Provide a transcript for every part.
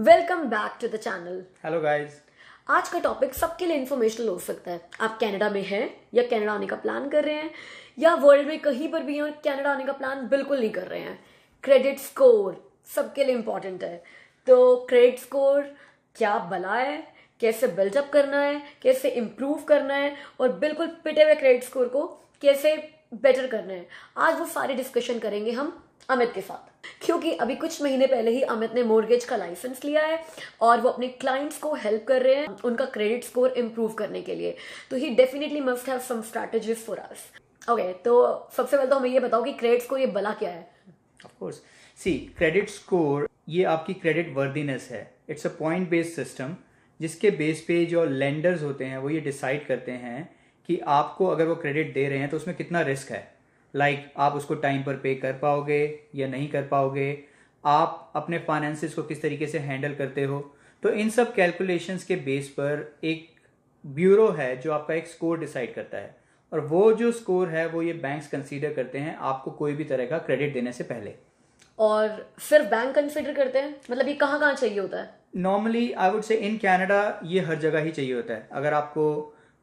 Welcome back to the channel. Hello guys. आज का topic सबके लिए इन्फॉर्मेशनल हो सकता है। आप कनाडा में हैं या कनाडा आने का प्लान कर रहे हैं या वर्ल्ड में कहीं पर भी हैं और कनाडा आने का प्लान बिल्कुल नहीं कर रहे हैं। क्रेडिट स्कोर सबके लिए इंपॉर्टेंट है। तो क्रेडिट स्कोर क्या भला है, कैसे बिल्डअप करना है, कैसे इम्प्रूव करना है और बिल्कुल पिटे हुए क्रेडिट स्कोर को कैसे बेटर करना है, आज वो सारी डिस्कशन करेंगे हम अमित के साथ। क्योंकि अभी कुछ महीने पहले ही अमित ने मॉर्गेज का लाइसेंस लिया है और वो अपने क्लाइंट्स को हेल्प कर रहे हैं उनका क्रेडिट स्कोर इंप्रूव करने के लिए। तो he definitely must have some strategies for us. Okay, तो सबसे पहले तो हमें ये बताओ कि क्रेडिट स्कोर ये भला क्या है। Of course, see credit score ये आपकी क्रेडिट वर्दीनेस है। It's a point based system जिसके बेस पे जो लेंडर्स होते हैं वो ये डिसाइड करते हैं कि आपको अगर वो क्रेडिट दे रहे हैं तो उसमें कितना रिस्क है। आप उसको टाइम पर पे कर पाओगे या नहीं कर पाओगे, आप अपने फाइनेंसेस को किस तरीके से हैंडल करते हो। तो इन सब कैलकुलेशंस के बेस पर एक ब्यूरो है जो आपका एक स्कोर डिसाइड करता है और वो जो स्कोर है वो ये बैंक्स कंसीडर करते हैं आपको कोई भी तरह का क्रेडिट देने से पहले। और सिर्फ बैंक कंसिडर करते हैं, मतलब ये कहाँ कहाँ चाहिए होता है? Normally I would say in Canada ये हर जगह ही चाहिए होता है। अगर आपको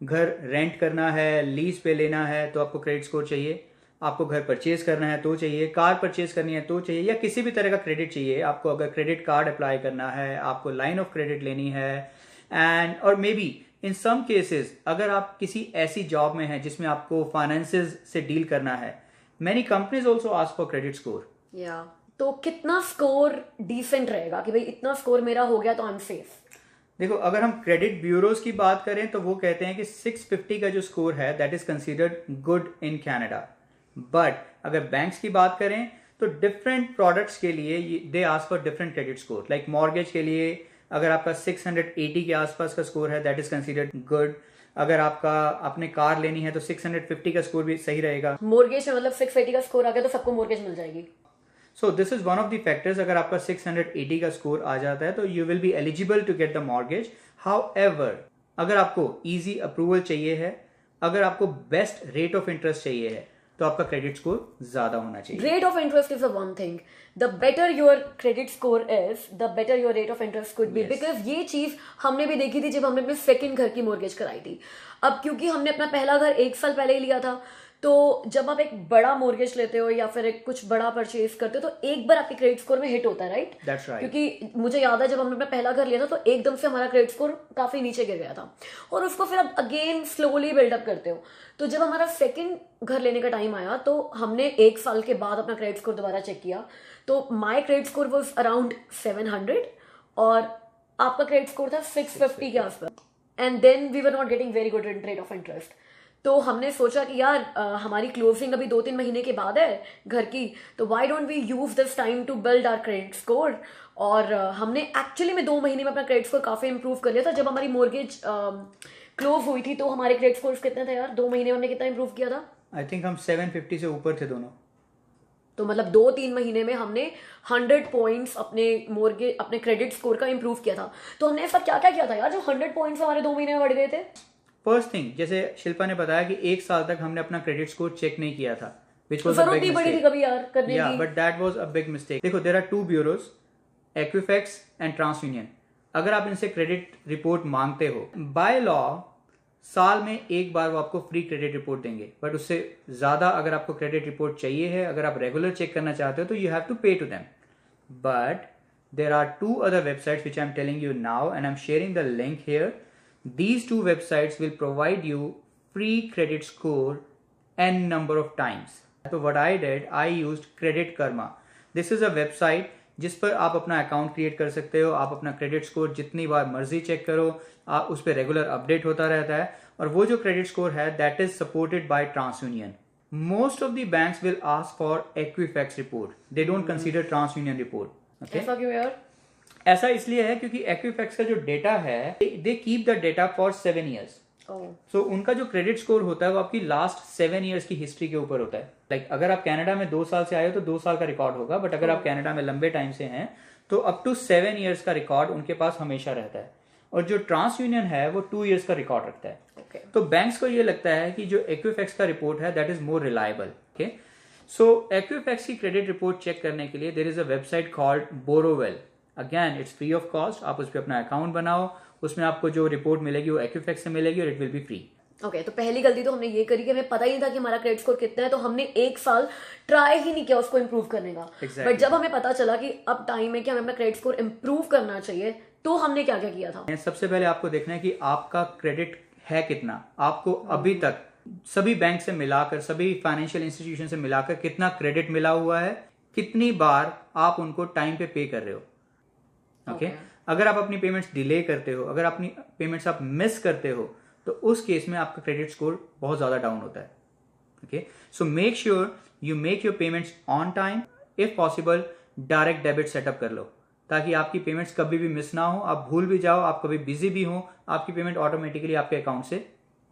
घर रेंट करना है, लीज पे लेना है तो आपको क्रेडिट स्कोर चाहिए। आपको घर परचेज करना है तो चाहिए, कार परचेज करनी है तो चाहिए, या किसी भी तरह का क्रेडिट चाहिए आपको। अगर क्रेडिट कार्ड अप्लाई करना है, आपको लाइन ऑफ क्रेडिट लेनी है, एंड और may be in some cases अगर आप किसी ऐसी जॉब में हैं जिसमें आपको फाइनेंसेस से डील करना है, many companies also ask for credit score. या तो कितना स्कोर डिसेंट रहेगा कि भाई इतना स्कोर मेरा हो गया तो आई एम सेफ? देखो, अगर हम क्रेडिट ब्यूरोज की बात करें तो वो कहते हैं कि 650 का जो स्कोर है that is considered good in Canada. But अगर बैंक्स की बात करें तो डिफरेंट प्रोडक्ट्स के लिए they ask for different credit score. Like mortgage के लिए अगर आपका 680 के आसपास का स्कोर है दैट इज कंसीडर्ड गुड। अगर आपका अपने कार लेनी है तो 650 का स्कोर भी सही रहेगा। मॉर्गेज में मतलब 680 का स्कोर आ गया तो सबको मॉर्गेज मिल जाएगी। So this is one of the factors. अगर आपका 680 का स्कोर आ जाता है तो you will be eligible to get the mortgage. However, अगर आपको इजी अप्रूवल चाहिए है, अगर आपको बेस्ट रेट ऑफ इंटरेस्ट चाहिए है तो आपका क्रेडिट स्कोर ज्यादा होना चाहिए। Rate of interest is a one thing. The better your credit score is the better your rate of interest could be. Because ये चीज हमने भी देखी थी जब हमने अपने सेकंड घर की मॉर्गेज कराई थी। अब क्योंकि हमने अपना पहला घर 1 साल पहले ही लिया था, तो जब आप एक बड़ा मॉर्गेज लेते हो या फिर एक कुछ बड़ा परचेज करते हो तो एक बार आपके क्रेडिट स्कोर में हिट होता है, राइट? That's right. क्योंकि मुझे याद है जब हमने अपना पहला घर लिया था तो एकदम से हमारा क्रेडिट स्कोर काफी नीचे गिर गया था और उसको फिर आप अगेन स्लोली बिल्डअप करते हो। तो जब हमारा सेकंड घर लेने का टाइम आया तो हमने 1 साल के बाद अपना क्रेडिट स्कोर दोबारा चेक किया तो my credit score was around 700 और आपका क्रेडिट स्कोर था 650 के आसपास। And then we were not getting very good rate of interest. तो हमने सोचा कि यार हमारी क्लोजिंग अभी 2-3 महीने के बाद है घर की, तो why don't we use this time to build our credit score. और हमने एक्चुअली में 2 महीने में अपना क्रेडिट स्कोर काफी इंप्रूव कर लिया था। जब हमारी मॉर्गेज क्लोज हुई थी तो हमारे क्रेडिट स्कोर कितने थे यार? 2 महीने में हमने कितना इंप्रूव किया था? आई थिंक हम 750 से ऊपर थे दोनों। तो मतलब 2-3 महीने में हमने 100 पॉइंट्स अपने क्रेडिट स्कोर का इंप्रूव किया था। तो हमने ऐसा क्या क्या किया था यार जो 100 पॉइंट्स हमारे 2 महीने में बढ़ गए थे? फर्स्ट थिंग, जैसे शिल्पा ने बताया कि 1 साल तक हमने अपना क्रेडिट स्कोर चेक नहीं किया था, which was a जरूरत big नहीं पड़ी थी mistake. कभी यार करने Yeah, की। but that was a big mistake. देखो, there are 2 bureaus, Equifax and TransUnion. अगर आप इनसे क्रेडिट रिपोर्ट मांगते हो, बाय लॉ साल में एक बार वो आपको फ्री क्रेडिट रिपोर्ट देंगे। बट उससे ज्यादा अगर आपको क्रेडिट रिपोर्ट चाहिए है, अगर आप रेगुलर चेक करना चाहते हो तो you have to pay to them. But there are 2 other websites which I'm telling you now and I'm sharing the link here. These 2 websites will provide you free credit score n number of times. So what I did, I used Credit Karma. This is a website जिस पर आप अपना account create कर सकते हो। आप अपना credit score जितनी बार मर्जी चेक करो, आप उस पर रेगुलर अपडेट होता रहता है। और वो जो क्रेडिट स्कोर है that is supported by TransUnion. Most of the banks will ask for Equifax report, they don't consider TransUnion report. ऐसा क्यों यार? ऐसा इसलिए है क्योंकि एक्विफैक्स का जो डेटा है they keep the data for 7 years. So उनका जो क्रेडिट स्कोर होता है वो आपकी लास्ट 7 ईयर्स की हिस्ट्री के ऊपर होता है। अगर आप कनाडा में 2 साल से आए हो तो 2 साल का रिकॉर्ड होगा, बट अगर आप कनाडा में लंबे टाइम से हैं तो अप टू 7 ईयर्स का रिकॉर्ड उनके पास हमेशा रहता है। और जो ट्रांस यूनियन है वो 2 ईयर्स का रिकॉर्ड रखता है। तो बैंक्स को ये लगता है कि जो एक्विफैक्स का रिपोर्ट है that is more reliable. Okay, so Equifax की क्रेडिट रिपोर्ट चेक करने के लिए there is a website called Borrowell. Again it's free of cost, आप उस पर अपना अकाउंट बनाओ, उसमें आपको जो रिपोर्ट मिलेगी वो एक्विफैक्स से मिलेगी और it will be free. Okay, तो पहली गलती तो हमने ये करी कि हमें पता ही नहीं था कि हमारा क्रेडिट स्कोर कितना है, तो हमने एक साल ट्राई ही नहीं किया उसको इम्प्रूव करने का। बट जब हमें पता चला कि अब टाइम है कि हमें अपना क्रेडिट स्कोर इम्प्रूव करना चाहिए, तो हमने क्या क्या किया था? सबसे पहले आपको देखना है कि आपका क्रेडिट है कितना, आपको अभी तक सभी बैंक से मिलाकर, सभी फाइनेंशियल इंस्टीट्यूशन से मिलाकर कितना क्रेडिट मिला हुआ है, कितनी बार आप उनको टाइम पे कर रहे हो। ओके, अगर आप अपनी पेमेंट्स डिले करते हो, अगर अपनी पेमेंट्स आप मिस करते हो, तो उस केस में आपका क्रेडिट स्कोर बहुत ज्यादा डाउन होता है। Okay, so make sure you make your payments on time, if possible direct debit setup कर लो, ताकि आपकी पेमेंट्स कभी भी मिस ना हो, आप भूल भी जाओ, आप कभी बिजी भी हो, आपकी पेमेंट ऑटोमेटिकली आपके अकाउंट से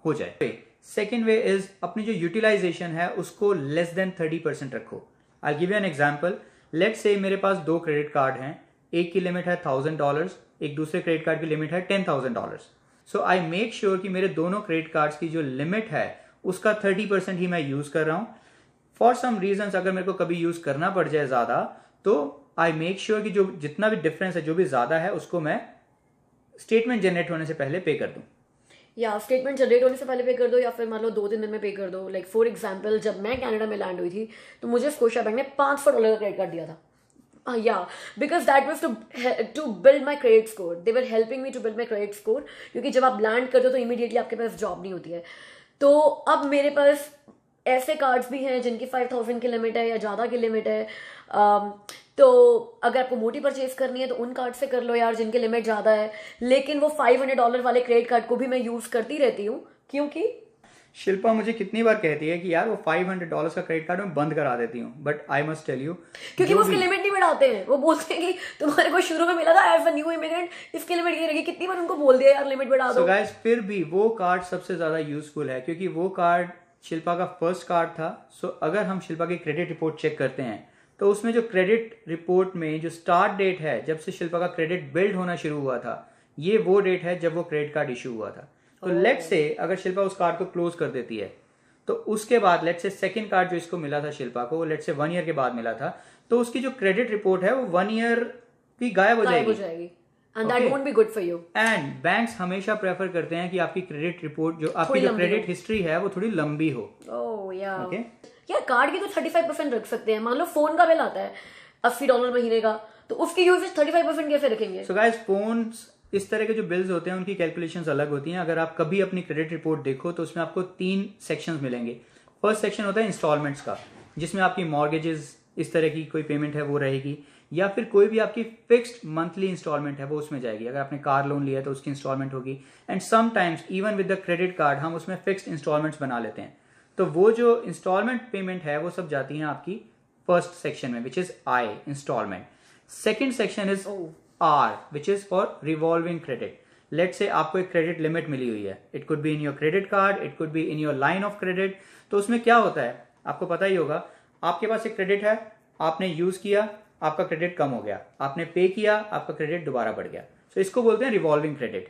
हो जाए। सेकेंड वे इज अपनी जो यूटिलाइजेशन है उसको लेस देन 30% रखो। I give you an example, let's say मेरे पास 2 क्रेडिट कार्ड हैं, एक की लिमिट है $1000, एक दूसरे क्रेडिट कार्ड की लिमिट है $10,000। सो आई मेक श्योर कि मेरे दोनों क्रेडिट कार्ड्स की जो लिमिट है उसका 30% ही मैं यूज कर रहा हूं। फॉर सम रीजन अगर मेरे को कभी यूज करना पड़ जाए ज्यादा, तो आई मेक श्योर कि जो जितना भी डिफरेंस है, जो भी ज्यादा है, उसको मैं स्टेटमेंट जनरेट होने से पहले पे कर दूं। या स्टेटमेंट जनरेट होने से पहले पे कर दो, या फिर मान लो 2-3 दिन में पे कर दो। लाइक फॉर एग्जांपल, जब मैं कनाडा में लैंड हुई थी तो मुझे स्कोशिया बैंक ने $500 का क्रेडिट कार्ड दिया था। Yeah, because that was to build my credit score. They were helping me to build my credit score. क्योंकि जब आप लैंड करते हो तो इमीडिएटली आपके पास जॉब नहीं होती है। तो अब मेरे पास ऐसे कार्ड्स भी हैं जिनकी 5000 की लिमिट है या ज़्यादा की लिमिट है। तो अगर आपको मोटी परचेज करनी है तो उन कार्ड से कर लो यार जिनकी लिमिट ज़्यादा है। लेकिन वो $500 वाले क्रेडिट कार्ड को भी मैं यूज़ करती रहती हूँ, क्योंकि शिल्पा मुझे कितनी बार कहती है कि यार वो $500 का क्रेडिट कार्ड मैं बंद करा देती हूँ, but I must tell you, क्योंकि वो उसकी लिमिट नहीं बढ़ाते हैं। वो बोलते हैं कि तुम्हारे को शुरू में मिला था एज अ न्यू इमिग्रेंट, इसकी लिमिट ये रहेगी। कितनी बार उनको बोल दिया यार लिमिट बढ़ा दो। So guys, फिर भी वो कार्ड सबसे ज्यादा यूजफुल है, क्योंकि वो कार्ड शिल्पा का फर्स्ट कार्ड था। सो अगर हम शिल्पा की क्रेडिट रिपोर्ट चेक करते हैं तो उसमें जो क्रेडिट रिपोर्ट में जो स्टार्ट डेट है, जब से शिल्पा का क्रेडिट बिल्ड होना शुरू हुआ था, ये वो डेट है जब वो क्रेडिट कार्ड इशू हुआ था। तो लेट्स से अगर शिल्पा उस कार्ड को क्लोज कर देती है, तो उसके बाद लेट्स से सेकंड कार्ड जो इसको मिला था शिल्पा को, लेट्स से 1 ईयर के बाद मिला था, तो उसकी जो क्रेडिट रिपोर्ट है वो 1 ईयर की गायब हो जाएगी। And that won't be good for you. And banks हमेशा प्रेफर करते हैं कि आपकी क्रेडिट रिपोर्ट, जो आपकी जो क्रेडिट हिस्ट्री है, वो थोड़ी लंबी हो। ओह या ओके, यार कार्ड की तो 35% रख सकते हैं। मान लो फोन का बिल आता है $80 महीने का, तो उसकी यूजेज 35% कैसे रखेंगे? सो गाइस, फोन्स, इस तरह के जो बिल्स होते हैं उनकी कैलकुलेशंस अलग होती हैं। अगर आप कभी अपनी क्रेडिट रिपोर्ट देखो तो उसमें आपको 3 सेक्शंस मिलेंगे। फर्स्ट सेक्शन होता है इंस्टॉलमेंट्स का, जिसमें आपकी मॉर्गेजेस, इस तरह की कोई पेमेंट है वो रहेगी, या फिर कोई भी आपकी फिक्स्ड मंथली इंस्टॉलमेंट है वो उसमें जाएगी। अगर आपने कार लोन लिया है तो उसकी इंस्टॉलमेंट होगी। And sometimes even with the credit card हम उसमें फिक्स्ड इंस्टॉलमेंट्स बना लेते हैं। तो वो जो इंस्टॉलमेंट पेमेंट है वो सब जाती है आपकी फर्स्ट सेक्शन में, which is I, installment. Second section is R, which is for revolving credit. Let's say आपको एक क्रेडिट लिमिट मिली हुई है, it could be in your credit card, it could be in your line of credit. तो उसमें क्या होता है आपको पता ही होगा, आपके पास एक क्रेडिट है, आपने यूज किया, आपका क्रेडिट कम हो गया, आपने पे किया, आपका क्रेडिट दोबारा बढ़ गया। सो इसको बोलते हैं रिवॉल्विंग क्रेडिट।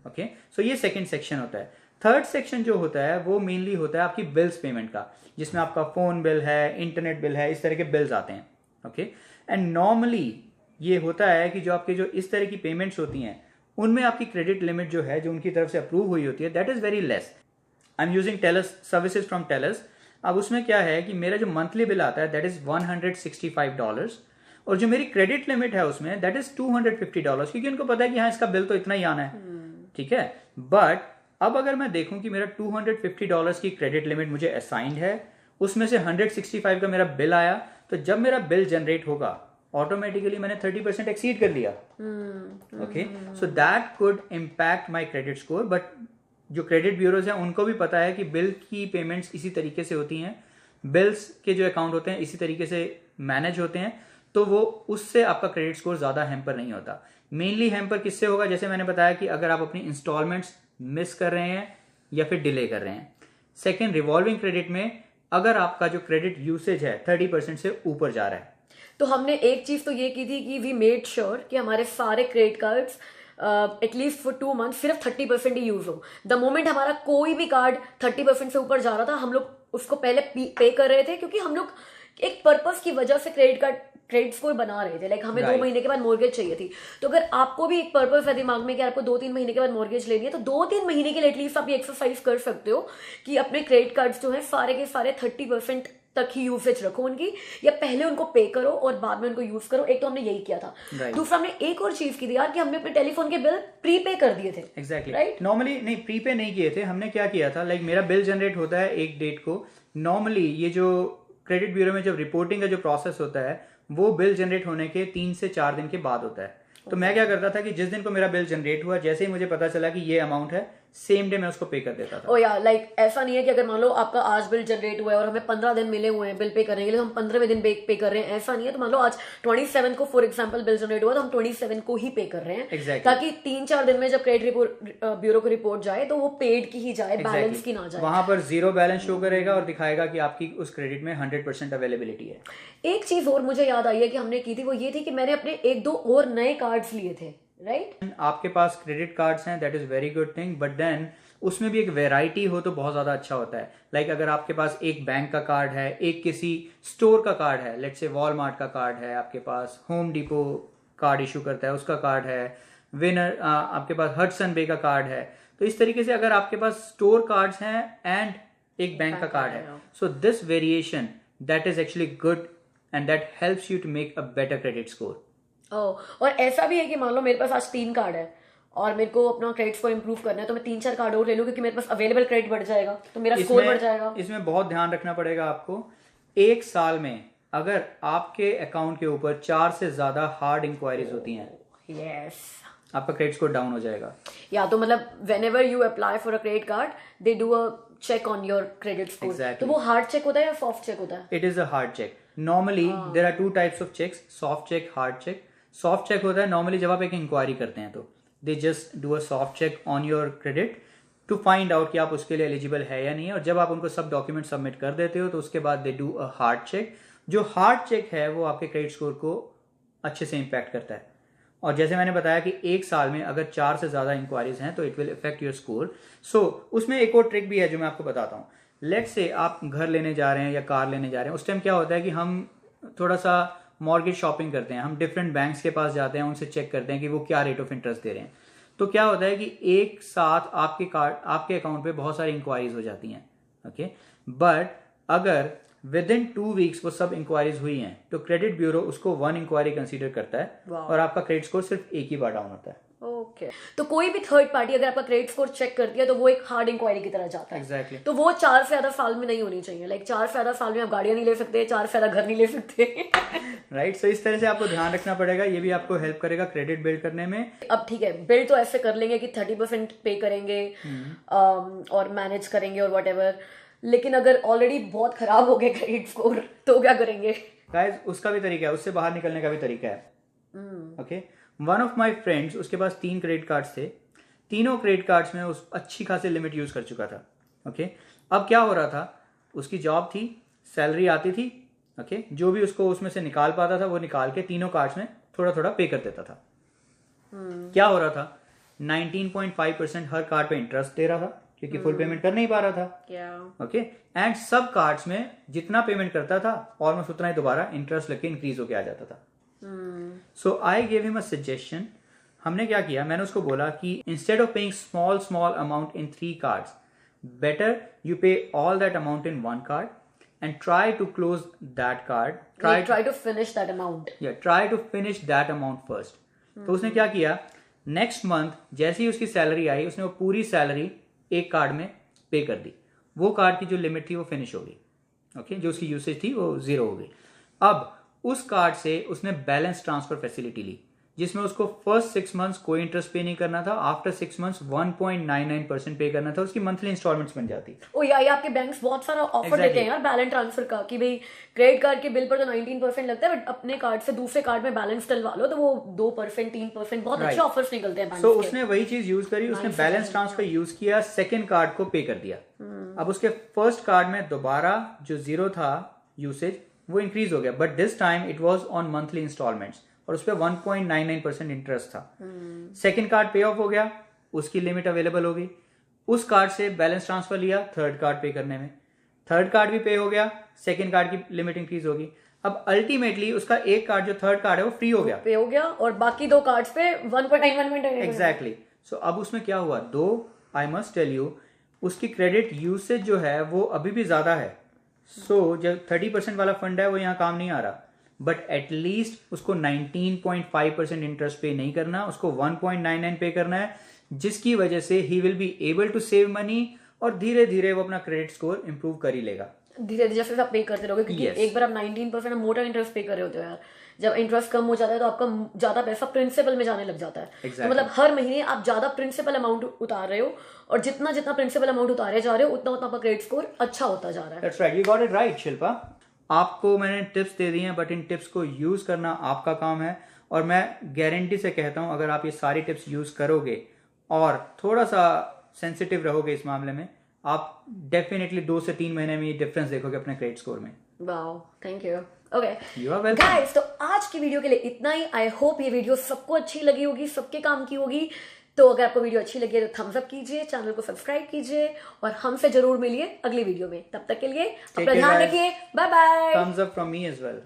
ओके, सो ये सेकंड सेक्शन होता है। थर्ड सेक्शन जो होता है वो मेनली होता है आपकी बिल्स पेमेंट का, जिसमें आपका फोन बिल है, इंटरनेट बिल है, इस तरह के बिल्स आते हैं। ओके, एंड नॉर्मली ये होता है कि जो आपके जो इस तरह की पेमेंट्स होती हैं उनमें आपकी क्रेडिट लिमिट जो है, जो उनकी तरफ से अप्रूव हुई होती है, that is very less. I am using Telus services from Telus. अब उसमें क्या है कि मेरा जो मंथली बिल आता है दैट इज $165, और जो मेरी क्रेडिट लिमिट है उसमें दैट इज $250, क्योंकि उनको पता है कि हाँ इसका बिल तो इतना ही आना है। ठीक है, बट अब अगर मैं देखूं कि मेरा $250 की क्रेडिट लिमिट मुझे असाइंड है, उसमें से 165 का मेरा बिल आया, तो जब मेरा बिल जनरेट होगा ऑटोमेटिकली मैंने 30% एक्सीड कर लिया। Okay, so that could impact my credit score. But जो क्रेडिट ब्यूरोज हैं उनको भी पता है कि बिल की पेमेंट्स इसी तरीके से होती हैं, बिल्स के जो अकाउंट होते हैं इसी तरीके से मैनेज होते हैं, तो वो उससे आपका क्रेडिट स्कोर ज्यादा हैम्पर नहीं होता। मेनली हैम्पर किससे होगा, जैसे मैंने बताया कि अगर आप अपनी इंस्टॉलमेंट्स मिस कर रहे हैं या फिर डिले कर रहे हैं। सेकेंड, रिवॉल्विंग क्रेडिट में अगर आपका जो क्रेडिट यूसेज है 30% से ऊपर जा रहा है। तो हमने एक चीज तो ये की थी कि वी मेड श्योर कि हमारे सारे credit cards at least for 2 month सिर्फ 30% ही यूज हो। द मोमेंट हमारा कोई भी कार्ड 30% से ऊपर जा रहा था, हम लोग उसको पहले पे कर रहे थे, क्योंकि हम लोग एक पर्पस की वजह से क्रेडिट कार्ड क्रेडिट स्कोर बना रहे थे, लाइक हमें Right. 2 महीने के बाद मॉर्गेज चाहिए थी, तो अगर आपको भी एक पर्पस है दिमाग में कि आपको 2-3 महीने के बाद मॉर्गेज लेनी है, तो 2-3 महीने के लिए एटलीस्ट आप ये एक्सरसाइज कर सकते हो कि अपने क्रेडिट कार्ड्स जो है सारे के सारे 30% तक ही यूसेज रखो उनकी, या पहले उनको पे करो और बाद में उनको यूज करो। एक तो हमने यही किया था। Right. दूसरा हमने एक और चीज की थी यार, कि हमने अपने टेलीफोन के बिल प्रीपे कर दिए थे। Exactly Right? नॉर्मली नहीं, प्रीपे नहीं किए थे। हमने क्या किया था, लाइक मेरा बिल जनरेट होता है एक डेट को। नॉर्मली ये जो क्रेडिट ब्यूरो में जब रिपोर्टिंग का जो प्रोसेस होता है वो बिल जनरेट होने के 3 से 4 दिन के बाद होता है। तो मैं क्या करता था कि जिस दिन को मेरा बिल जनरेट हुआ, जैसे ही मुझे पता चला कि ये अमाउंट है, सेम डे मैं उसको पे कर देता था। ओ यार, लाइक ऐसा नहीं है कि अगर मान लो आपका आज बिल जनरेट हुआ है और हमें 15 दिन मिले हुए हैं बिल पे करने के लिए, हम 15वें दिन पे कर रहे हैं, ऐसा नहीं है। तो मान लो आज 27 को फॉर एग्जांपल बिल जनरेट हुआ, तो हम 27 को ही पे कर रहे हैं। Exactly. ताकि 3-4 दिन में जब क्रेडिट ब्यूरो को रिपोर्ट जाए तो वो पेड की ही जाए, बैलेंस की ना जाए। वहां पर जीरो बैलेंस शो करेगा और दिखाएगा कि आपकी उस क्रेडिट में 100% अवेलेबिलिटी है। एक चीज और मुझे याद आई है कि हमने की थी, वो ये थी कि मैंने अपने 1-2 और नए कार्ड्स लिए थे, राइट? आपके पास क्रेडिट कार्ड्स हैं, that is very good thing, but then उसमें भी एक वेराइटी हो तो बहुत ज्यादा अच्छा होता है। लाइक अगर आपके पास एक बैंक का कार्ड है, एक किसी स्टोर का कार्ड है, लेट्स से वॉलमार्ट का कार्ड है आपके पास, होम डिपो कार्ड इशू करता है उसका कार्ड है, विनर आपके पास हडसन बे का कार्ड है। तो इस तरीके से अगर आपके पास स्टोर कार्ड्स हैं एंड एक बैंक का कार्ड है, so this variation that is actually good and that helps you to make a better credit score. और ऐसा भी है कि मान लो मेरे पास आज 3 कार्ड है और मेरे को अपना क्रेडिट स्कोर इंप्रूव करना है, तो मैं 3-4 कार्ड और ले लूं, क्योंकि मेरे पास अवेलेबल क्रेडिट बढ़ जाएगा, तो मेरा स्कोर बढ़ जाएगा। इसमें बहुत ध्यान रखना पड़ेगा आपको। एक साल में अगर आपके अकाउंट के ऊपर 4 से ज्यादा हार्ड इंक्वायरीज होती हैं, यस, आपका क्रेडिट स्कोर डाउन हो जाएगा। या तो मतलब whenever you apply for a credit card, they do a check on your credit score. Exactly. तो वो हार्ड चेक होता है या सॉफ्ट चेक होता है? It is a hard check. Normally there are 2 types of checks, soft check, hard check. Soft check होता है normally जब आप एक इंक्वायरी करते हैं, तो they just do a soft check on your credit to find out कि आप उसके लिए एलिजिबल है या नहीं है। और जब आप उनको सब डॉक्यूमेंट सबमिट कर देते हो तो उसके बाद they do a hard check. जो हार्ड चेक है वो आपके क्रेडिट स्कोर को अच्छे से इम्पैक्ट करता है। और जैसे मैंने बताया कि एक साल में अगर 4 से ज्यादा इंक्वायरीज हैं तो it will affect your score. So उसमें एक और ट्रिक भी है जो मैं आपको बताता हूँ। लेट्स से आप घर लेने जा रहे हैं या कार लेने जा रहे हैं, उस टाइम क्या होता है कि हम थोड़ा सा मॉर्गेज शॉपिंग करते हैं, हम डिफरेंट बैंक्स के पास जाते हैं, उनसे चेक करते हैं कि वो क्या रेट ऑफ इंटरेस्ट दे रहे हैं। तो क्या होता है कि एक साथ आपके अकाउंट पे बहुत सारी इंक्वायरीज हो जाती हैं, ओके। बट अगर विद इन 2 वीक्स वो सब इंक्वायरीज हुई हैं तो क्रेडिट ब्यूरो उसको 1 इंक्वायरी कंसीडर करता है और आपका क्रेडिट स्कोर सिर्फ एक ही बार डाउन होता है। ओके, तो कोई भी थर्ड पार्टी अगर आपका क्रेडिट स्कोर चेक करती है तो वो एक हार्ड इंक्वायरी की तरह जाता है। एग्जैक्टली। तो वो 4 से ज्यादा साल में नहीं होनी चाहिए। लाइक 4 से ज्यादा साल में आप गाड़ियां नहीं ले सकते, 4 से ज्यादा घर नहीं ले सकते। राइट। सो इस तरह से आपको ध्यान रखना पड़ेगा, ये भी आपको हेल्प करेगा क्रेडिट बिल्ड करने में। अब ठीक है, बिल तो ऐसे कर लेंगे कि 30% पे करेंगे और मैनेज करेंगे और व्हाटएवर, लेकिन अगर ऑलरेडी बहुत खराब हो गए क्रेडिट स्कोर तो क्या करेंगे? गाइस उसका भी तरीका है, उससे बाहर निकलने का भी तरीका है। Okay, one of my friends, उसके पास 3 क्रेडिट कार्ड्स थे, तीनों क्रेडिट कार्ड्स में उस अच्छी खासी लिमिट यूज कर चुका था। ओके, अब क्या हो रहा था, उसकी जॉब थी, सैलरी आती थी, ओके, जो भी उसको उसमें से निकाल पाता था वो निकाल के तीनों कार्ड्स में थोड़ा थोड़ा पे कर देता था। क्या हो रहा था, 19.5% हर कार्ड पे इंटरेस्ट दे रहा था क्योंकि फुल पेमेंट कर नहीं पा रहा था। ओके, एंड सब कार्ड्स में जितना पेमेंट करता था ऑलमोस्ट उतना ही दोबारा इंटरेस्ट लेके इंक्रीज होके आ जाता था। So I gave him a suggestion. हमने क्या किया, मैंने उसको बोला कि instead of paying small amount in 3 cards, better you pay all that amount in 1 card and try to close that card. Try to finish that amount. Yeah, try to finish that amount first. तो उसने क्या किया, next month जैसे ही उसकी salary आई उसने वो पूरी salary एक कार्ड में पे कर दी। वो कार्ड की जो लिमिट थी वो फिनिश हो गई। ओके, जो उसकी यूसेज थी वो 0 हो गई। अब उस कार्ड से उसने बैलेंस ट्रांसफर फैसिलिटी ली जिसमें उसको फर्स्ट 6 मंथ्स कोई इंटरेस्ट पे नहीं करना था, आफ्टर 6 मंथ्स 1.99% पे करना था, उसकी मंथली इंस्टॉलमेंट्स बन जाती। ओ यार, आपके बैंक्स बहुत सारा ऑफर देते हैं यार बैलेंस ट्रांसफर का, कि भाई क्रेडिट कार्ड के बिल पर तो 19% लगता है, बट अपने कार्ड से दूसरे कार्ड में बैलेंस डलवा लो तो वो 2%, 3%, बहुत अच्छे ऑफर्स निकलते हैं। सो उसने वही चीज यूज करी, उसने बैलेंस ट्रांसफर यूज किया, सेकेंड कार्ड को पे कर दिया। अब उसके फर्स्ट कार्ड में दोबारा जो 0 था यूसेज वो इंक्रीज हो गया, but this time it was on monthly installments और उस पर 1.99% इंटरेस्ट था। सेकंड कार्ड पे ऑफ हो गया, उसकी लिमिट अवेलेबल हो गई, उस कार्ड से बैलेंस ट्रांसफर लिया थर्ड कार्ड पे करने में, थर्ड कार्ड भी पे हो गया, सेकंड कार्ड की लिमिट इंक्रीज होगी। अब अल्टीमेटली उसका एक कार्ड जो थर्ड कार्ड है वो फ्री हो गया, पे हो गया, और बाकी 2 कार्ड्स पे 1.9 एग्जैक्टली। सो अब उसमें क्या हुआ, दो आई मस्ट टेल यू उसकी क्रेडिट यूसेज जो है वो अभी भी ज्यादा है। सो जब 30% वाला फंड है वो यहाँ काम नहीं आ रहा, बट एटलीस्ट उसको 19.5% इंटरेस्ट पे नहीं करना, उसको 1.99 पे करना है, जिसकी वजह से he will be able to save money और धीरे धीरे वो अपना क्रेडिट स्कोर इंप्रूव कर ही लेगा। धीरे धीरे जैसे आप पे करते रहोगे, क्योंकि Yes. एक बार आप 19% मोटा इंटरेस्ट पे कर रहे होते हो यार, जब इंटरेस्ट कम हो जाता है तो आपका ज्यादा पैसा प्रिंसिपल में जाने लग जाता है। Exactly. तो मतलब हर महीने आप ज्यादा प्रिंसिपल अमाउंट उतार रहे हो, और जितना जितना प्रिंसिपल अमाउंट उतारे जा रहे हो उतना उतना आपका क्रेडिट स्कोर अच्छा होता जा रहा है। That's right, you got it right, Shilpa. आपको मैंने टिप्स दे दी हैं, बट इन टिप्स को यूज करना आपका काम है, और मैं गारंटी से कहता हूं अगर आप ये सारी टिप्स यूज करोगे और थोड़ा सा सेंसिटिव रहोगे इस मामले में, आप डेफिनेटली 2 से 3 महीने में ये डिफरेंस देखोगे अपने क्रेडिट स्कोर में। Wow, thank you. Okay You are welcome. Guys, तो आज की वीडियो के लिए इतना ही। आई होप ये वीडियो सबको अच्छी लगी होगी, सबके काम की होगी। तो अगर आपको वीडियो अच्छी लगी है तो थम्स अप कीजिए, चैनल को सब्सक्राइब कीजिए, और हमसे जरूर मिलिए अगली वीडियो में। तब तक के लिए अपना care, ध्यान guys. रखिए। Bye bye. Thumbs up from me as well.